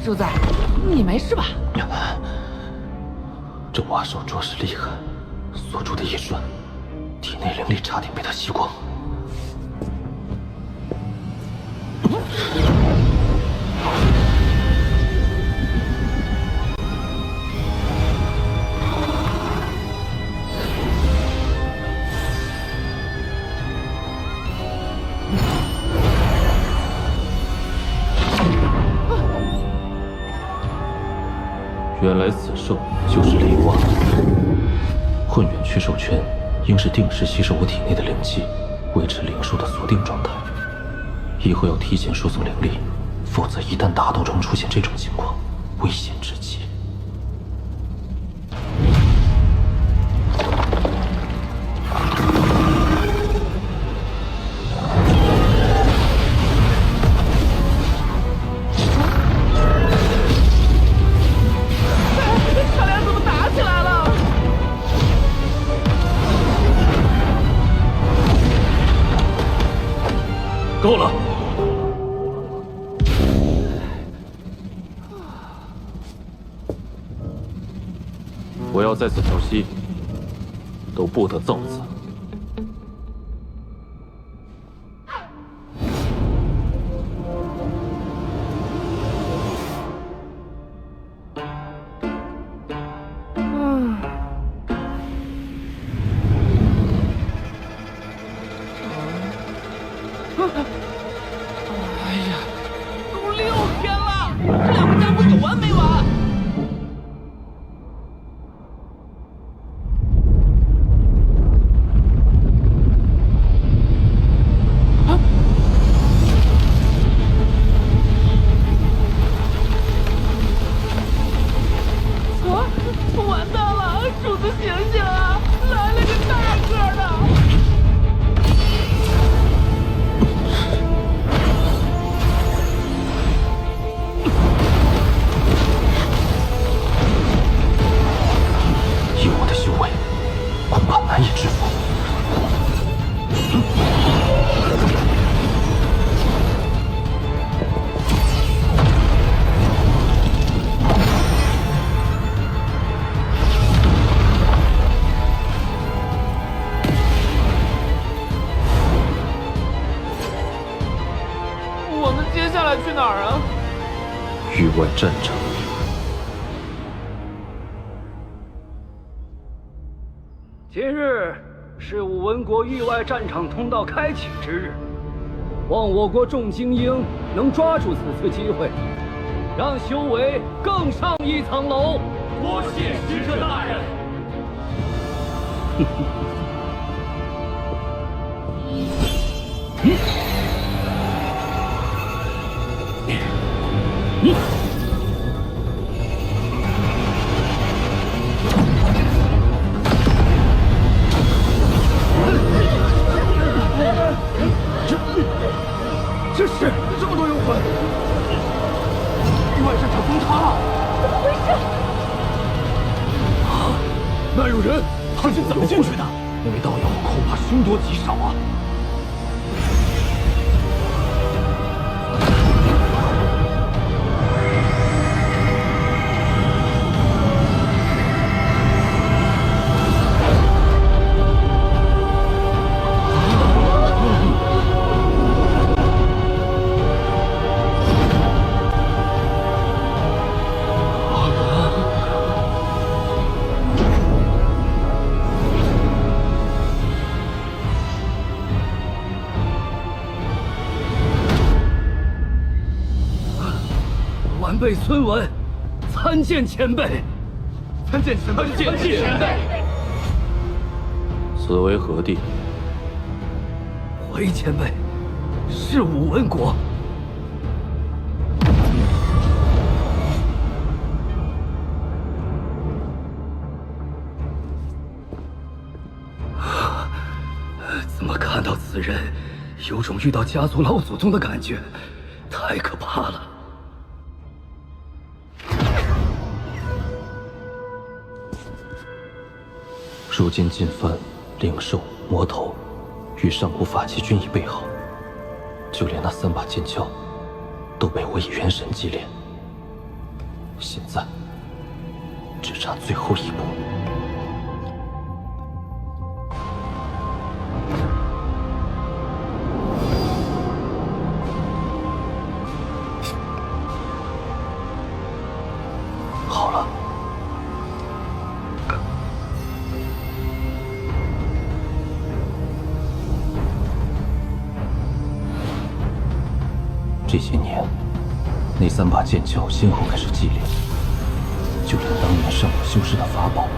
主子，你没事吧？这瓦手着实厉害，锁住的一瞬，体内灵力差点被他吸光。原来此兽就是雷蛙。混元驱兽圈应是定时吸收我体内的灵气，维持灵兽的锁定状态。以后要提前输送灵力，否则一旦打斗中出现这种情况，危险至极。小莲怎么打起来了？够了！我要在此调息，都不得造次。哎呀，都6天了，这两个家伙有完没完？完蛋了，主子醒醒啊！来了个大个的！以我的修为，恐怕难以制服。我们接下来去哪儿啊？域外战场。今日是武文国域外战场通道开启之日，望我国众精英能抓住此次机会，让修为更上一层楼。多谢使者大人。这是这么多幽魂，域外战场崩塌了！怎么回事？啊，那有人，他是怎么进去的？那位道友恐怕凶多吉少啊！晚辈孙文，参见前辈。参见前辈。此为何地？回前辈，是武文国。怎么看到此人，有种遇到家族老祖宗的感觉，太可怕了。如今金幡、灵兽、魔头与上古法器均已备好，就连那3把剑鞘都被我以元神祭炼，现在只差最后一步。好了，这些年，那3把剑鞘先后开始祭炼，就连当年上我修士的法宝，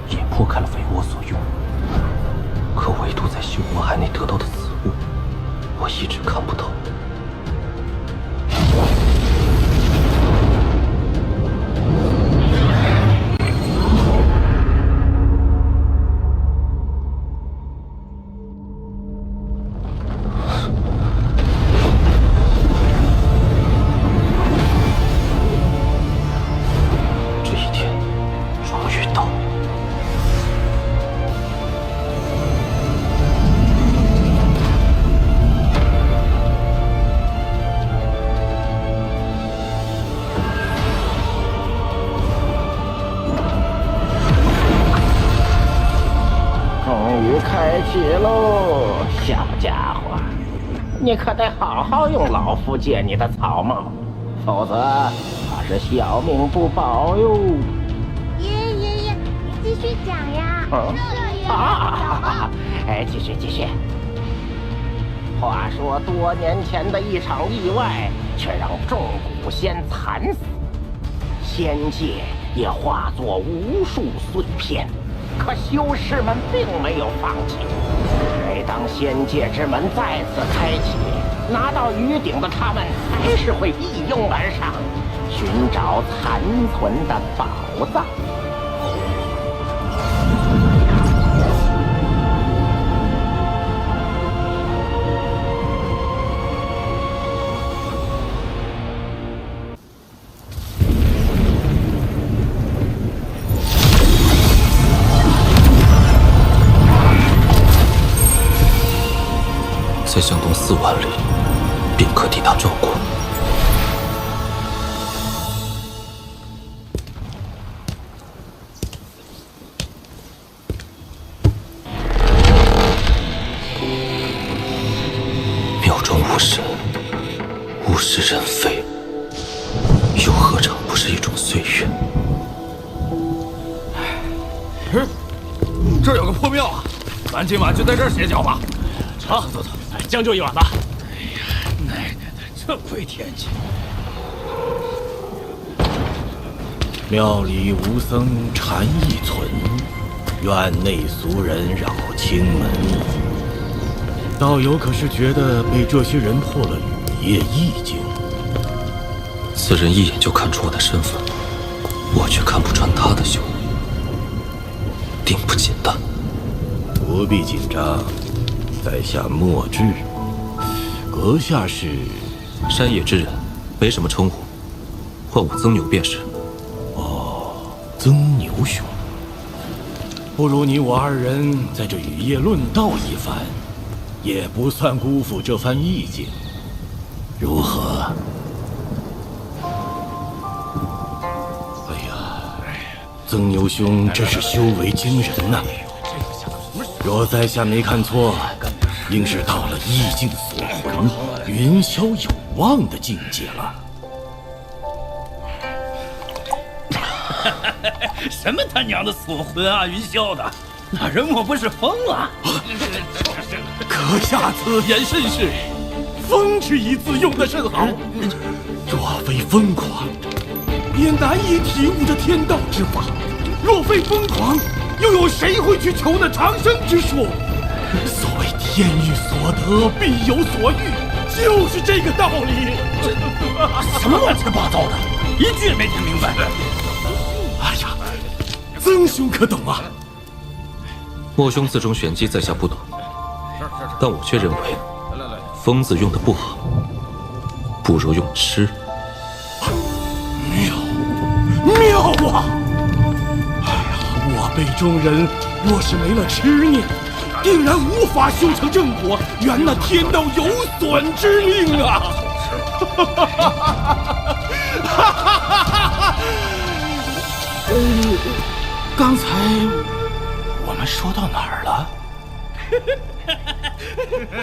也破开了为我所用。可唯独在修魔海内得到的此物，我一直看不透。开启喽，小家伙，你可得好好用老夫借你的草帽，否则怕是小命不保哟。爷爷，你继续讲呀。继续。话说多年前的一场意外，却让众古仙惨死，仙界也化作无数碎片。可修士们并没有放弃。每当仙界之门再次开启，拿到鱼鼎的他们还是会一拥而上，寻找残存的宝藏。再向东4万里，便可抵达赵国。庙中无神，物是人非，又何尝不是一种岁月？这儿有个破庙啊，咱今晚就在这儿歇脚吧。走，将就一晚吧。哎呀，奶奶的，这鬼天气！庙里无僧禅意存，院内俗人扰清门。道友可是觉得被这些人破了雨夜意境？此人一眼就看出我的身份，我却看不穿他的修为，定不简单。不必紧张。在下墨志，阁下是山野之人，没什么称呼，唤我曾牛便是。哦，曾牛兄，不如你我2人在这雨夜论道一番，也不算辜负这番意境，如何？哎呀，曾牛兄真是修为惊人呐！若在下没看错，应是到了意境锁魂、云霄有望的境界了。什么他娘的锁魂啊，云霄的，那人莫不是疯了？阁下此言甚是，疯之一字用得甚好。若非疯狂，也难以体悟这天道之法；若非疯狂，又有谁会去求那长生之术？所谓天欲所得，必有所欲，就是这个道理。什么乱七八糟的，一句也没听明白。哎呀，曾兄可懂啊？莫兄自中玄机，在下不懂，但我却认为，疯字用的不好，不如用痴。妙啊！我辈中人若是没了痴念，定然无法修成正果，原那天道有损之令啊！刚才我们说到哪儿了？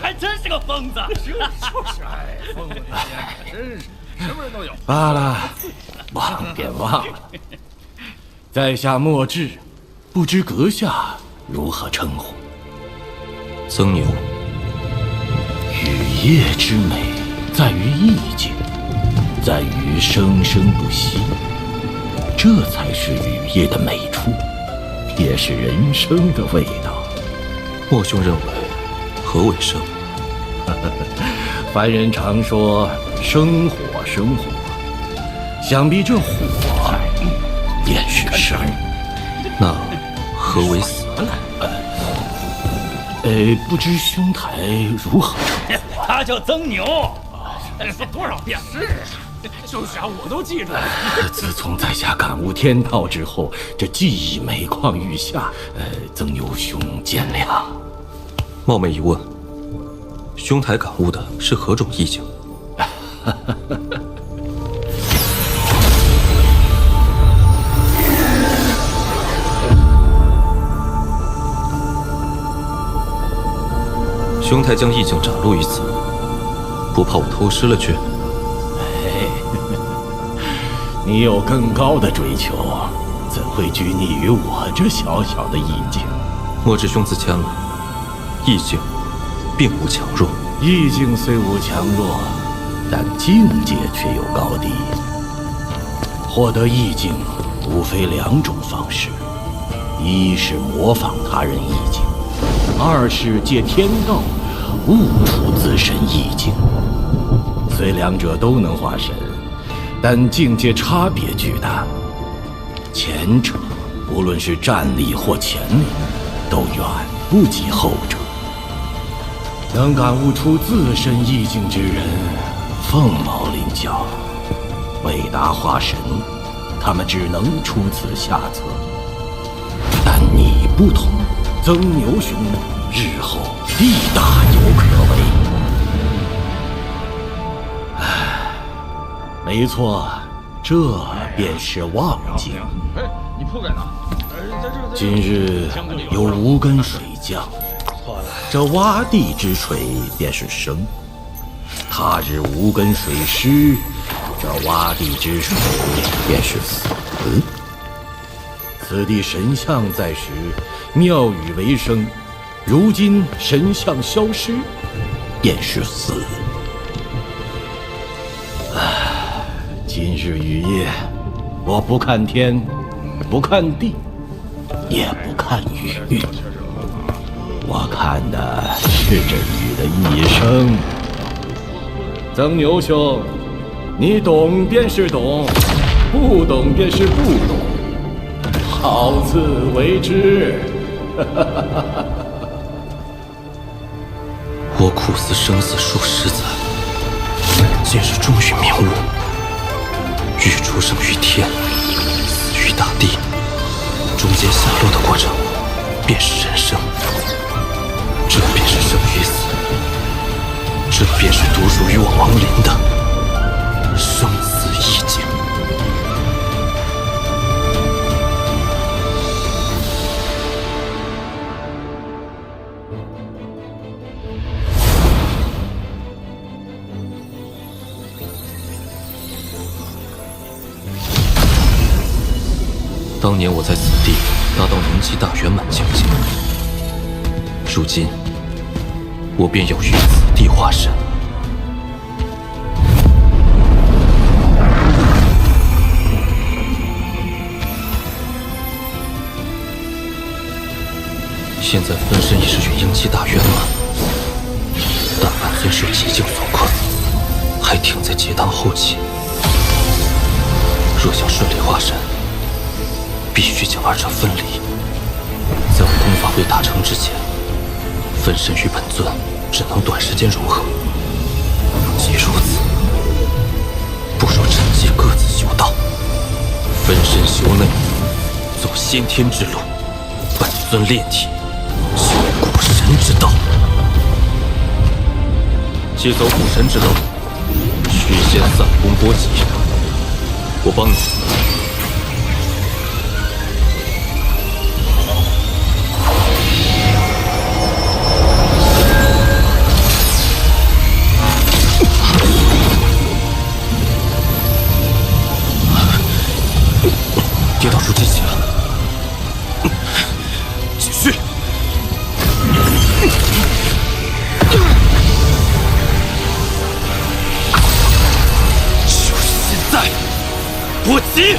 还真是个疯子。就是哎，疯子真是什么人都有。罢了，忘便忘了。在下墨志，不知阁下如何称呼？曾牛。雨夜之美，在于意境，在于生生不息，这才是雨夜的美处，也是人生的味道。莫兄认为何为生？凡人常说生火，生火，想必这火便是生。那何为死？不知兄台如何称呼？他叫曾牛。说多少遍？就是啊，我都记住了。自从在下感悟天道之后，这记忆每况愈下。曾牛兄见谅。冒昧一问，兄台感悟的是何种意境？兄台将意境展露于此，不怕我偷师了去？你有更高的追求，怎会拘泥于我这小小的意境？莫知兄自谦了，意境并无强弱。意境虽无强弱，但境界却有高低。获得意境无非两种方式：一是模仿他人意境，二是借天道悟出自身意境。虽两者都能化神，但境界差别巨大。前者无论是战力或潜力，都远不及后者。能感悟出自身意境之人，凤毛麟角。为达化神，他们只能出此下策。但你不同，曾牛兄日后必大有可为。没错，这便是望境。你铺盖呢？今日有无根水降，这洼地之水便是生；他日无根水湿，这洼地之水便是死。此地神像在时，庙宇为生；如今神像消失，便是死。今日雨夜，我不看天，不看地，也不看雨，我看的是这雨的一生。曾牛兄，你懂便是懂，不懂便是不懂，好自为之。我苦思生死数十载，今日终于明悟。欲出生于天，死于大地，中间下落的过程便是人生。这便是生与死，这便是独属于我亡灵的生死意境。当年我在此地达到灵气大圆满境界，如今我便要于此地化身。现在分身已是元婴气大圆满，但万尊受极境所困，还停在结当后期。若想顺利化身，必须将二者分离，在我功法未达成之前，分身与本尊只能短时间融合。既如此，不如趁机各自修道，分身修内，走先天之路；本尊炼体，修古神之道。既走古神之道，须先散功波及。我帮你。跌倒出机器了。继续。就是现在，搏击！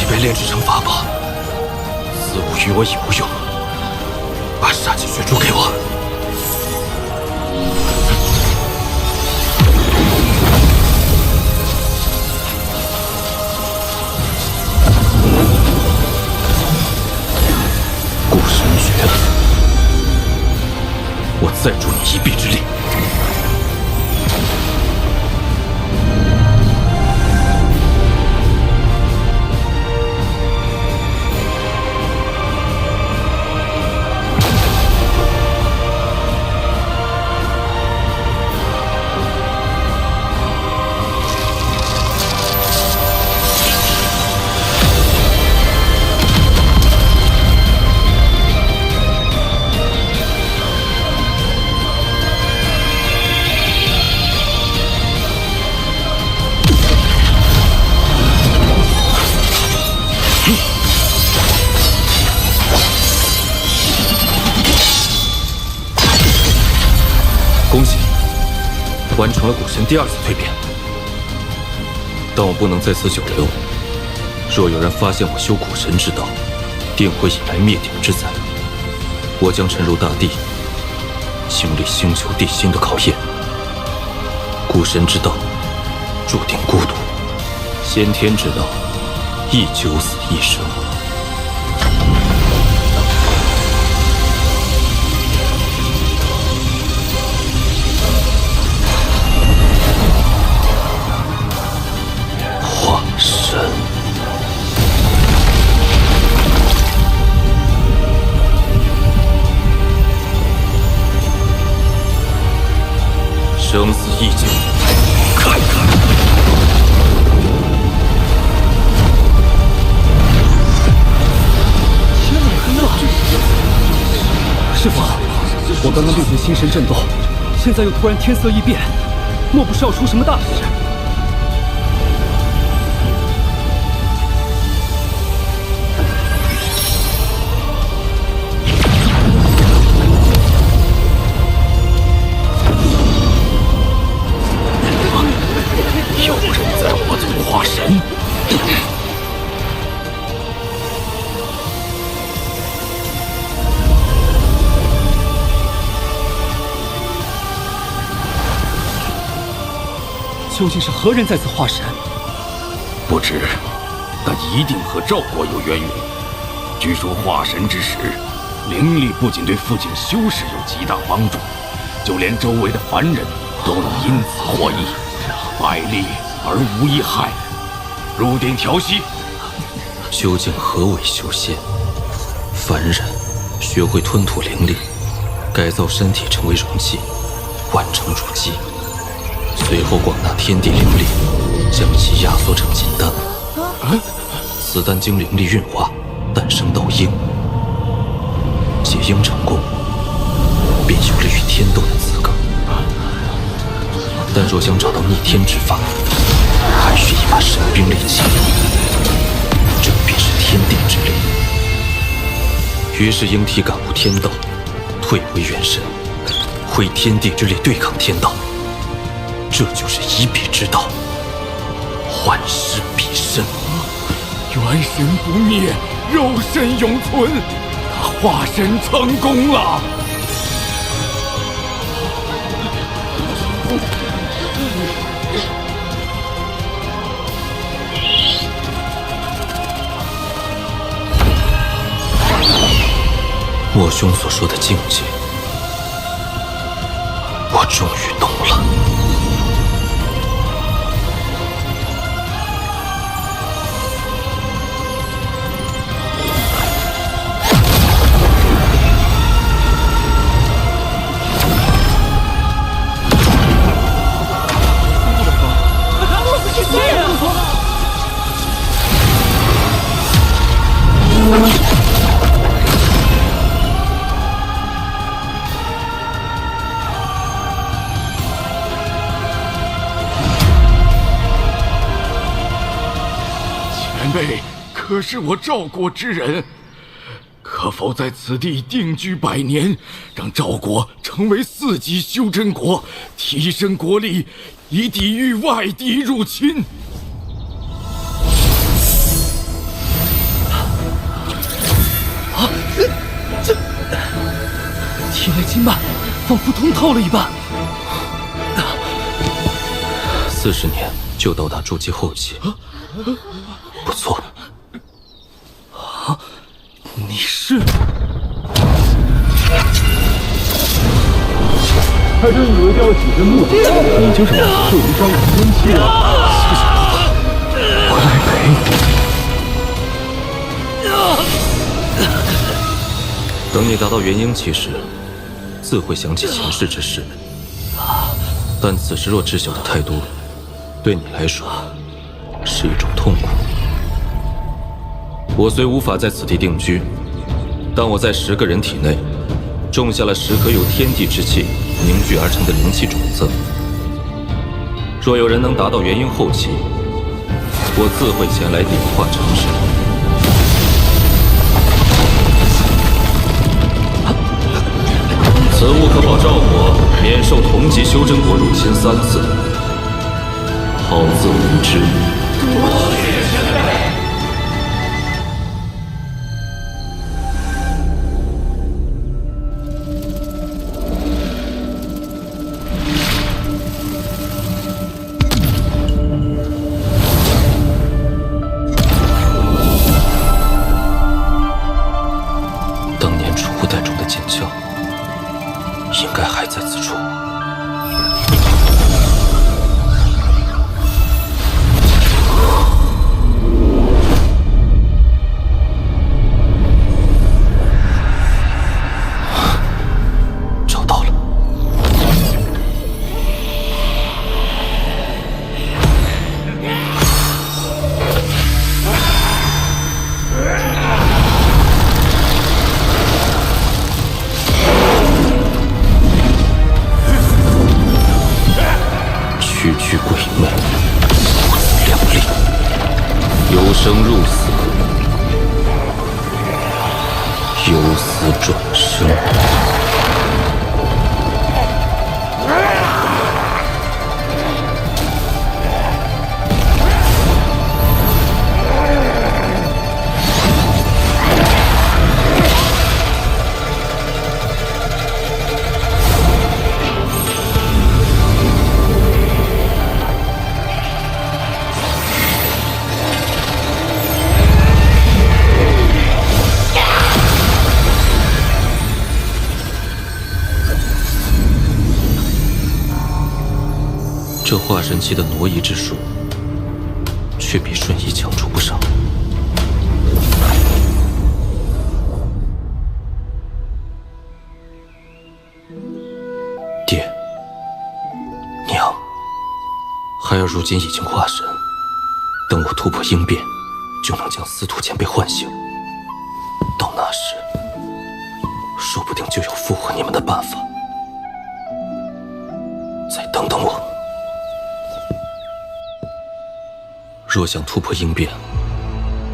被炼制成法宝，似乎与我有用。把杀气血珠给我。古神诀，我再助你一臂之力。恭喜，完成了古神第2次蜕变。但我不能在此久留，若有人发现我修古神之道，定会引来灭顶之灾。我将沉入大地，经历星球地心的考验。古神之道，注定孤独；先天之道，亦九死一生。化神。生死一境，看看。师父，我刚刚对决心神震动，现在又突然天色异变，莫不是要出什么大事？有人在我族化神。究竟是何人在此化神？不知，但一定和赵国有渊源。据说化神之时，灵力不仅对父亲修士有极大帮助，就连周围的凡人都能因此获益，百利而无一害。入定调息。究竟何为修仙？凡人学会吞吐灵力，改造身体成为容器，完成入基。随后广纳天地灵力，将其压缩成金丹。此丹经灵力运化，诞生道婴。解婴成功，便有了与天斗的资格。但若想找到逆天之法，还需一把神兵利器，这便是天地之力。于是婴体感悟天道，退回元神，挥天地之力对抗天道。这就是以彼之道，幻师彼身。元神不灭，肉身永存。他化神成功了。我兄所说的境界，我终于懂了。辈可是我赵国之人，可否在此地定居100年，让赵国成为4级修真国，提升国力，以抵御外敌入侵？体内经脉仿佛通透了一般。40年就到达筑基后期，不错。你是？还真以为雕起这木头，你就是我受伤的天气啊！我来陪你。等你达到元婴期时，自会想起前世之事。但此时若知晓的太多，对你来说是一种痛苦。我虽无法在此地定居，但我在10个人体内种下了10颗由天地之气凝聚而成的灵气种子。若有人能达到元婴后期，我自会前来点化成事。此物可保赵国免受同级修真国入侵3次。好自为之。当年储物袋中的剑鞘，应该还在此处。找到了。区区鬼魅，不自量力，由生入死，由死转生。这化神期的挪移之术，却比瞬移强出不少。爹，娘，孩儿如今已经化神，等我突破应变，就能将司徒前辈唤醒。到那时，说不定就有复活你们的办法。再等等我。若想突破应变，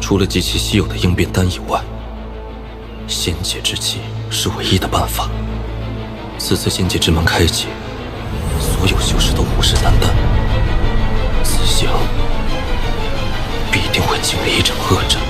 除了极其稀有的应变丹以外，仙界之气是唯一的办法。此次仙界之门开启，所有修士都虎视眈眈，此行必定会经历一场恶战。